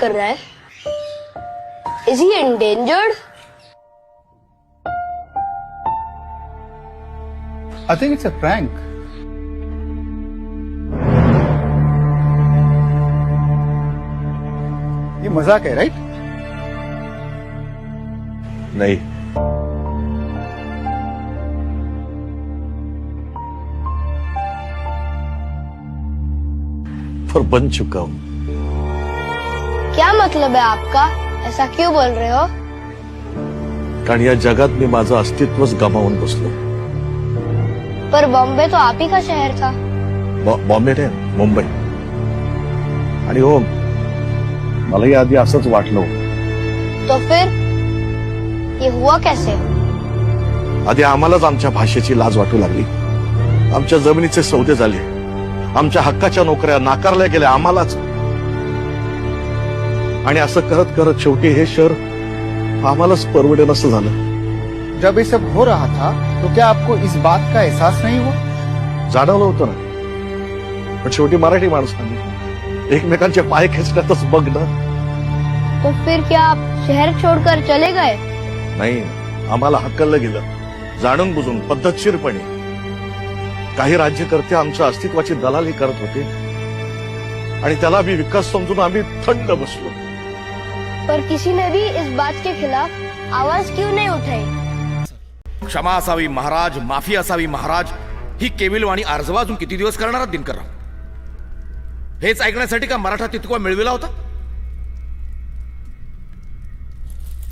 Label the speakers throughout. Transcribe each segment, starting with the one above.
Speaker 1: कर रहा है? Is he endangered?
Speaker 2: I think it's a prank. ये मजाक है, राइट?
Speaker 3: नहीं, पर बन चुका हूं।
Speaker 1: क्या मतलब है आपका? ऐसा क्यों बोल रहे हो?
Speaker 3: कारण या जगात मी माझं अस्तित्वच गमावून बसलो।
Speaker 1: पर बॉम्बे तो आप ही का शहर था।
Speaker 3: बॉम्बे नाही, मुंबई। आणि हो, मलाही आधी असंच वाटलं होतं।
Speaker 1: तो फिर ये हुआ कैसे?
Speaker 3: आधी आम्हालाच आमच्या भाषेची लाज वाटू लागली, आमच्या जमिनीचे सौदे झाले, आमच्या हक्काच्या नोकऱ्या नाकारल्या गेल्या आम्हालाच। आणि असं करत करत शेवटी हे शहर आम्हालाच परवडेल असं झालं।
Speaker 2: जब ये सब हो रहा था तो क्या आपको इस बात का एहसास नहीं हुआ?
Speaker 3: जाणवलं होतं ना, पण शेवटी मराठी माणसांनी एकमेकांचे पाय खेचण्यातच बघ ना।
Speaker 1: तो फिर क्या आप शहर छोड़कर चले गए?
Speaker 3: नाही, आम्हाला हकललं गेलं, जाणून बुजून पद्धतशीरपणे। काही राज्यकर्ते आमच्या अस्तित्वाची दलाली करत होते आणि त्याला मी विकास समजून आम्ही थंड बसलो।
Speaker 1: पर किसी ने भी इस बात के खिलाफ आवाज क्यों नहीं उठाई?
Speaker 4: क्षमा असावी महाराज, माफी असावी महाराज, ही केविलवाणी आर्जवा अजून किती दिवस करणार दिनकरराव? हेच ऐकण्यासाठी का मराठा तितका मिळविला होता?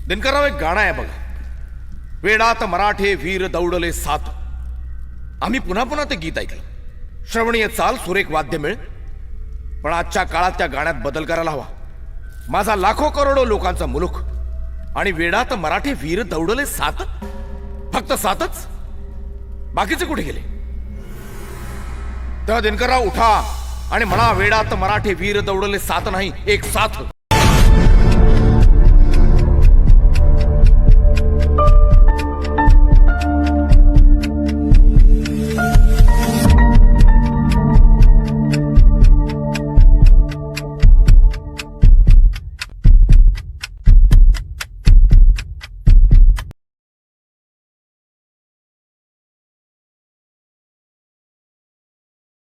Speaker 4: दिनकरराव, एक गाणं आहे बघा, वेडात मराठे वीर दौडले सात। आम्ही पुन्हा पुन्हा ते गीत ऐकलं, श्रवणीय चाल, सुरेख वाद्य मिळ। पण आजच्या काळात त्या गाण्यात बदल करायला हवा। माझा लाखो करोडो लोकांचा मुलूक आणि वेडात मराठे वीर दौडले सात, फक्त सातच? बाकीचे कुठे गेले? तर दिनकरराव उठा आणि म्हणा, वेडात मराठे वीर दौडले सात नाही, एक साथ।